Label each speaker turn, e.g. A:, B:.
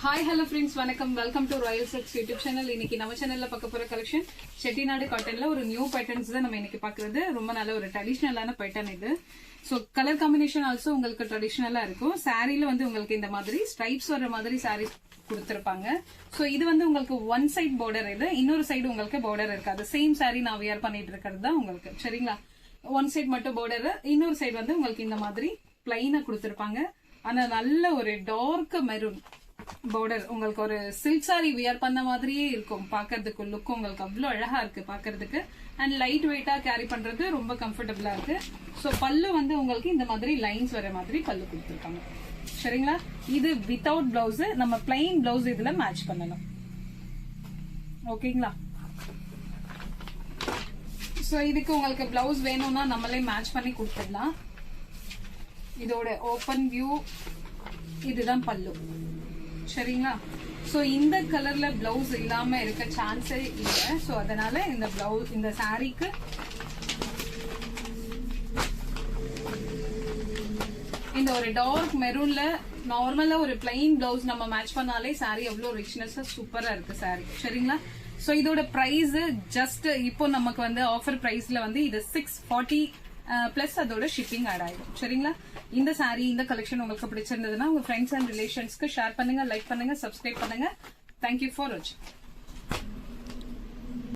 A: Hi hello friends, வணக்கம். Welcome to Royal silks YouTube channel. இன்னைக்கு நம்ம சேனல்ல பார்க்க போற கலெக்ஷன் செட்டிநாடு காட்டன்ல ஒரு நியூ பேட்டர்ன்ஸ் தான் நம்ம இன்னைக்கு பாக்குறது. ரொம்ப நல்ல ஒரு ட்ரெடிஷனலான பேட்டர்ன் இது. சோ கலர் காம்பினேஷன் ஆல்சோ உங்களுக்கு ட்ரெடிஷனலா இருக்கும். சாரீல வந்து உங்களுக்கு இந்த மாதிரி ஸ்ட்ரைப்ஸ் வர மாதிரி சாரீ கொடுத்திருப்பாங்க. சோ இது வந்து உங்களுக்கு ஒன் சைட் பார்டர், இது இன்னொரு சைடு உங்களுக்கு பார்டர் இருக்காது. சேம் சாரீ நான் வியர் பண்ணிட்டு இருக்கிறது தான் உங்களுக்கு. சரிங்களா? ஒன் சைட் மட்டும் பார்டர், இன்னொரு சைடு வந்து உங்களுக்கு இந்த மாதிரி பிளைனா கொடுத்திருப்பாங்க. ஆனா நல்ல ஒரு டார்க் மெரூன் பார்டர், உங்களுக்கு ஒரு சில்க் சாரி வியர் பண்ண மாதிரியே இருக்கும். பாக்குறதுக்கு லுக் உங்களுக்கு அவ்வளவு அழகா இருக்கு பாக்குறதுக்கு. அண்ட் லைட் வெயிட்டா கேரி பண்றது ரொம்ப கம்ஃபர்டபுளா இருக்கு. சோ பல்லு வந்து உங்களுக்கு இந்த மாதிரி லைன்ஸ் வர மாதிரி பல்லு கொடுத்துருக்காங்க. சரிங்களா? இது வித்தவுட் பிளவுஸ், நம்ம பிளைன் பிளவுஸ் இதுல மேட்ச் பண்ணணும். ஓகேங்களா? சோ இதுக்கு உங்களுக்கு பிளவுஸ் வேணும்னா நம்மளே மேட்ச் பண்ணி கொடுத்துடலாம். இதோட ஓபன் வியூ இதுதான் பல்லு. சரிங்களா? சோ இந்த கலர்ல பிளவுஸ் இல்லாம இருக்க சான்ஸே இல்ல. சோ அதனால இந்த பிளவுஸ், இந்த சாரீக்கு இந்த ஒரு டார்க் மெரூன்ல நார்மலா ஒரு பிளைன் பிளவுஸ் நம்ம மேட்ச் பண்ணாலே சாரி எவ்வளவு ரிச்னஸ் சூப்பரா இருக்கு சாரி. சரிங்களா? சோ இதோட பிரைஸ் ஜஸ்ட் இப்போ நமக்கு வந்து ஆஃபர் பிரைஸ்ல வந்து இது 640 பிளஸ் அதோட ஷிப்பிங் ஆட் ஆயிடும். சரிங்களா? இந்த சாரீ, இந்த கலெக்ஷன் உங்களுக்கு பிடிச்சிருந்ததுன்னா உங்க ஃப்ரெண்ட்ஸ் அண்ட் ரிலேஷன்ஸ்க்கு ஷேர் பண்ணுங்க, லைக் பண்ணுங்க, சப்ஸ்கிரைப் பண்ணுங்க. தேங்க்யூ ஃபார் வாட்சிங்.